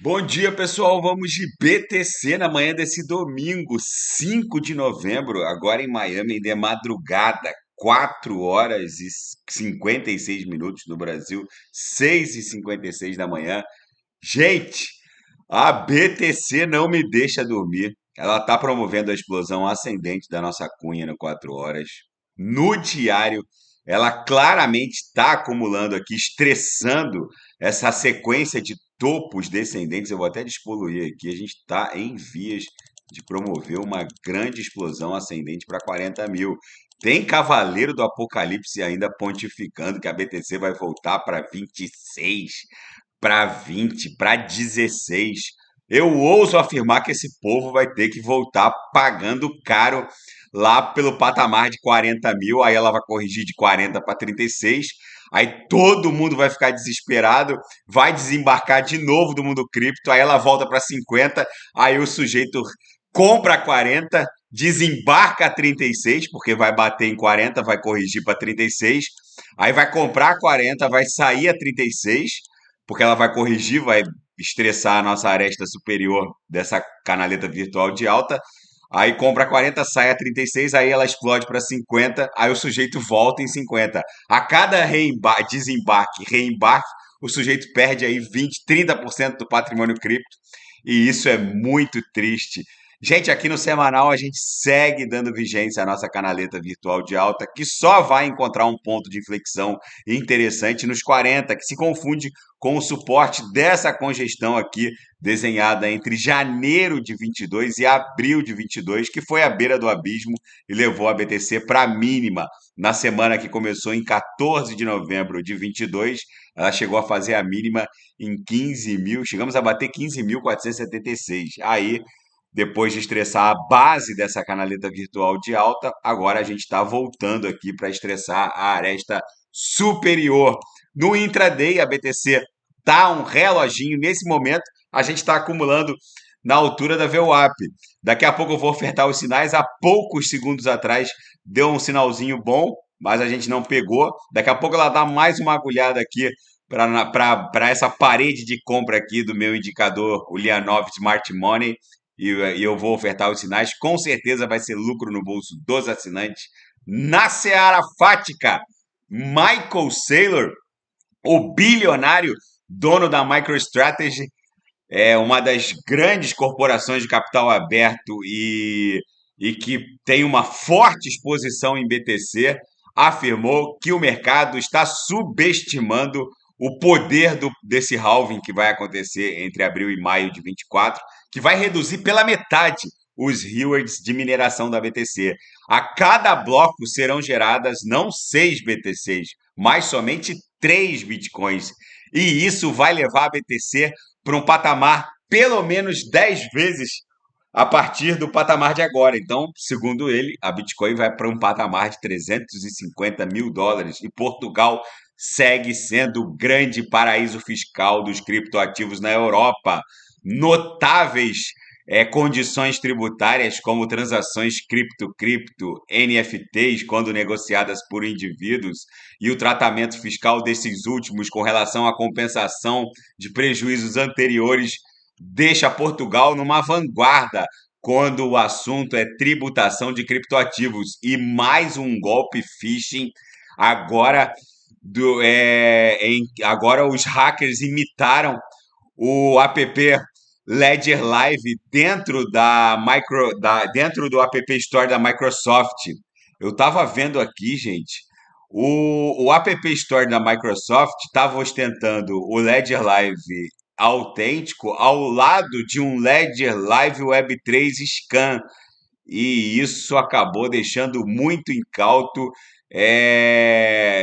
Bom dia, pessoal. Vamos de BTC na manhã desse domingo, 5 de novembro, agora em Miami, de madrugada, 4 horas e 56 minutos no Brasil, 6h56 da manhã. Gente, a BTC não me deixa dormir. Ela está promovendo a explosão ascendente da nossa cunha no 4 horas. No diário, ela claramente está acumulando aqui, estressando essa sequência de topos descendentes. Eu vou até despoluir aqui. A gente está em vias de promover uma grande explosão ascendente para 40 mil. Tem Cavaleiro do Apocalipse ainda pontificando que a BTC vai voltar para 26, para 20, para 16. Eu ouso afirmar que esse povo vai ter que voltar pagando caro lá pelo patamar de 40 mil. Aí ela vai corrigir de 40 para 36. Aí todo mundo vai ficar desesperado, vai desembarcar de novo do mundo cripto. Aí ela volta para 50. Aí o sujeito compra 40, desembarca a 36, porque vai bater em 40, vai corrigir para 36. Aí vai comprar 40, vai sair a 36, porque ela vai corrigir, vai estressar a nossa aresta superior dessa canaleta virtual de alta. Aí compra 40, sai a 36, aí ela explode para 50, aí o sujeito volta em 50. A cada desembarque, reembarque, o sujeito perde aí 20, 30% do patrimônio cripto, e isso é muito triste. Gente, aqui no semanal a gente segue dando vigência à nossa canaleta virtual de alta, que só vai encontrar um ponto de inflexão interessante nos 40, que se confunde com o suporte dessa congestão aqui, desenhada entre janeiro de 22 e abril de 22, que foi à beira do abismo e levou a BTC para a mínima. Na semana que começou em 14 de novembro de 22, ela chegou a fazer a mínima em 15 mil, chegamos a bater 15.476. Aí, depois de estressar a base dessa canaleta virtual de alta, agora a gente está voltando aqui para estressar a aresta superior. No intraday, a BTC tá um reloginho. Nesse momento, a gente está acumulando na altura da VWAP. Daqui a pouco eu vou ofertar os sinais. Há poucos segundos atrás deu um sinalzinho bom, mas a gente não pegou. Daqui a pouco ela dá mais uma agulhada aqui para essa parede de compra aqui do meu indicador, o Lianov Smart Money, e eu vou ofertar os sinais. Com certeza vai ser lucro no bolso dos assinantes. Na Seara Fática, Michael Saylor, o bilionário dono da MicroStrategy, é uma das grandes corporações de capital aberto e que tem uma forte exposição em BTC, afirmou que o mercado está subestimando o poder desse halving que vai acontecer entre abril e maio de 24, que vai reduzir pela metade os rewards de mineração da BTC. A cada bloco serão geradas não 6 BTCs, mas somente 3 Bitcoins. E isso vai levar a BTC para um patamar pelo menos 10 vezes a partir do patamar de agora. Então, segundo ele, a Bitcoin vai para um patamar de 350 mil dólares e Portugal segue sendo o grande paraíso fiscal dos criptoativos na Europa. Notáveis condições tributárias, como transações cripto-cripto, NFTs, quando negociadas por indivíduos, e o tratamento fiscal desses últimos com relação à compensação de prejuízos anteriores, deixa Portugal numa vanguarda quando o assunto é tributação de criptoativos. E mais um golpe phishing agora. Agora os hackers imitaram o app Ledger Live dentro do App Store da Microsoft. Eu estava vendo aqui, gente, o App Store da Microsoft estava ostentando o Ledger Live autêntico ao lado de um Ledger Live Web3 Scan, e isso acabou deixando muito incauto,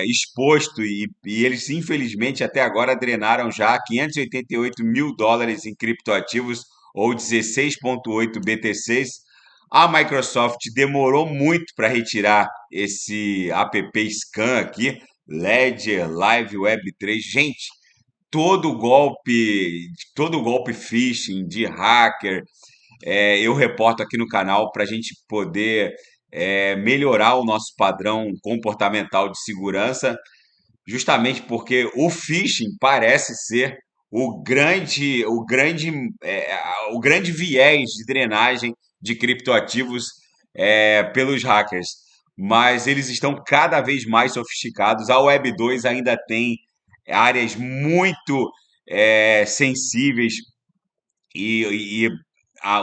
exposto, e eles infelizmente até agora drenaram já 588 mil dólares em criptoativos, ou 16,8 BTCs. A Microsoft demorou muito para retirar esse app scan aqui, Ledger Live Web3. Gente, todo golpe phishing de hacker, eu reporto aqui no canal para a gente poder melhorar o nosso padrão comportamental de segurança, justamente porque o phishing parece ser o grande viés de drenagem de criptoativos pelos hackers. Mas eles estão cada vez mais sofisticados. A Web 2 ainda tem áreas muito sensíveis e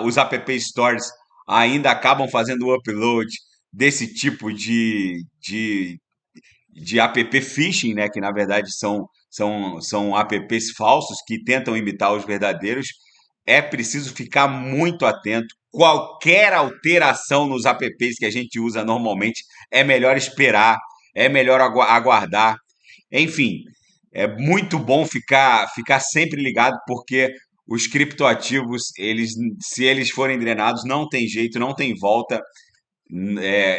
os App Stores ainda acabam fazendo o upload desse tipo de app phishing, né, que na verdade são apps falsos que tentam imitar os verdadeiros. É preciso ficar muito atento. Qualquer alteração nos apps que a gente usa normalmente é melhor esperar, é melhor aguardar. Enfim, é muito bom ficar sempre ligado, porque os criptoativos, se eles forem drenados, não tem jeito, não tem volta.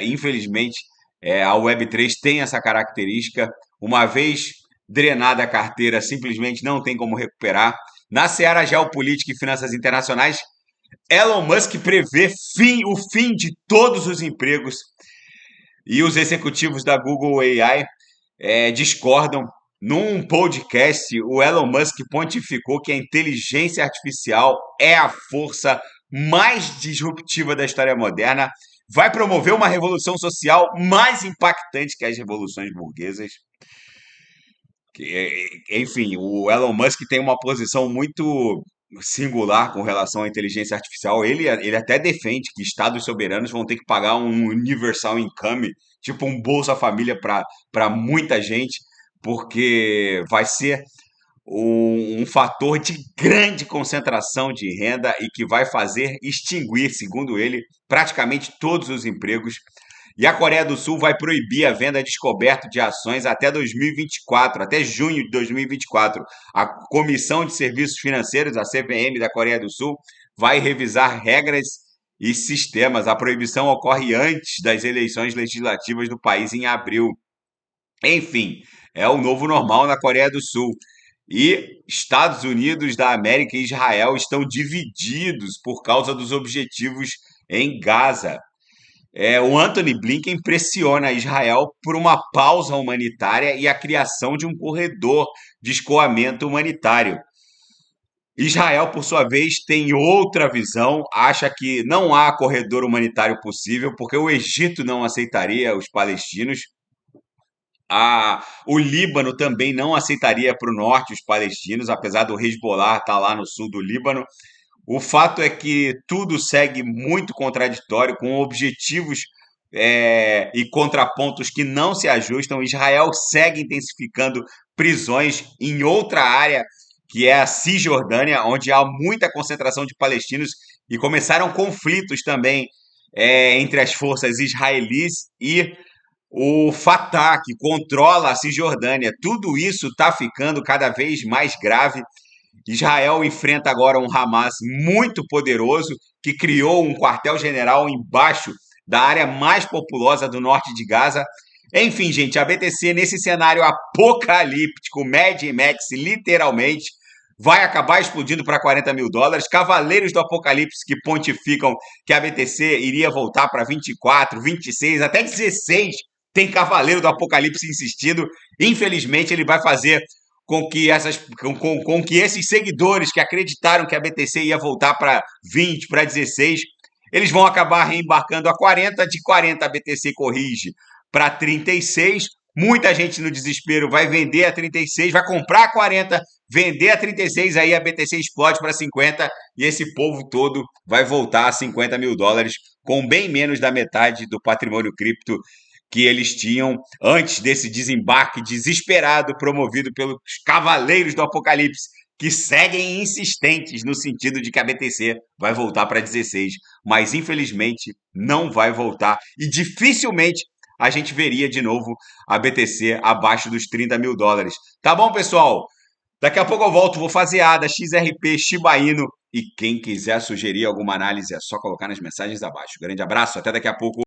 Infelizmente, a Web3 tem essa característica. Uma vez drenada a carteira, simplesmente não tem como recuperar. Na seara geopolítica e finanças internacionais, Elon Musk prevê o fim de todos os empregos e os executivos da Google AI discordam. Num podcast, o Elon Musk pontificou que a inteligência artificial é a força mais disruptiva da história moderna, vai promover uma revolução social mais impactante que as revoluções burguesas. Enfim, o Elon Musk tem uma posição muito singular com relação à inteligência artificial. Ele até defende que estados soberanos vão ter que pagar um universal income, tipo um Bolsa Família para muita gente, porque vai ser um fator de grande concentração de renda e que vai fazer extinguir, segundo ele, praticamente todos os empregos. E a Coreia do Sul vai proibir a venda descoberta de ações até 2024, até junho de 2024. A Comissão de Serviços Financeiros, a CVM da Coreia do Sul, vai revisar regras e sistemas. A proibição ocorre antes das eleições legislativas do país em abril. Enfim, é o novo normal na Coreia do Sul. E Estados Unidos da América e Israel estão divididos por causa dos objetivos em Gaza. O Antony Blinken pressiona Israel por uma pausa humanitária e a criação de um corredor de escoamento humanitário. Israel, por sua vez, tem outra visão, acha que não há corredor humanitário possível porque o Egito não aceitaria os palestinos. O Líbano também não aceitaria para o norte os palestinos, apesar do Hezbollah estar lá no sul do Líbano. O fato é que tudo segue muito contraditório, com objetivos e contrapontos que não se ajustam. Israel segue intensificando prisões em outra área, que é a Cisjordânia, onde há muita concentração de palestinos, e começaram conflitos também entre as forças israelis e o Fatah, que controla a Cisjordânia. Tudo isso está ficando cada vez mais grave. Israel enfrenta agora um Hamas muito poderoso, que criou um quartel-general embaixo da área mais populosa do norte de Gaza. Enfim, gente, a BTC, nesse cenário apocalíptico, Mad Max, literalmente, vai acabar explodindo para $40 mil. Cavaleiros do Apocalipse que pontificam que a BTC iria voltar para 24, 26, até 16. Tem Cavaleiro do Apocalipse insistindo. Infelizmente, ele vai fazer com que esses seguidores que acreditaram que a BTC ia voltar para 20, para 16, eles vão acabar reembarcando a 40, de 40 a BTC corrige para 36. Muita gente no desespero vai vender a 36, vai comprar a 40, vender a 36, aí a BTC explode para 50 e esse povo todo vai voltar a $50 mil, com bem menos da metade do patrimônio cripto que eles tinham antes desse desembarque desesperado promovido pelos Cavaleiros do Apocalipse, que seguem insistentes no sentido de que a BTC vai voltar para 16, mas infelizmente não vai voltar e dificilmente a gente veria de novo a BTC abaixo dos $30 mil. Tá bom, pessoal? Daqui a pouco eu volto, vou fazer ADA, XRP, Shiba Inu, e quem quiser sugerir alguma análise é só colocar nas mensagens abaixo. Grande abraço, até daqui a pouco.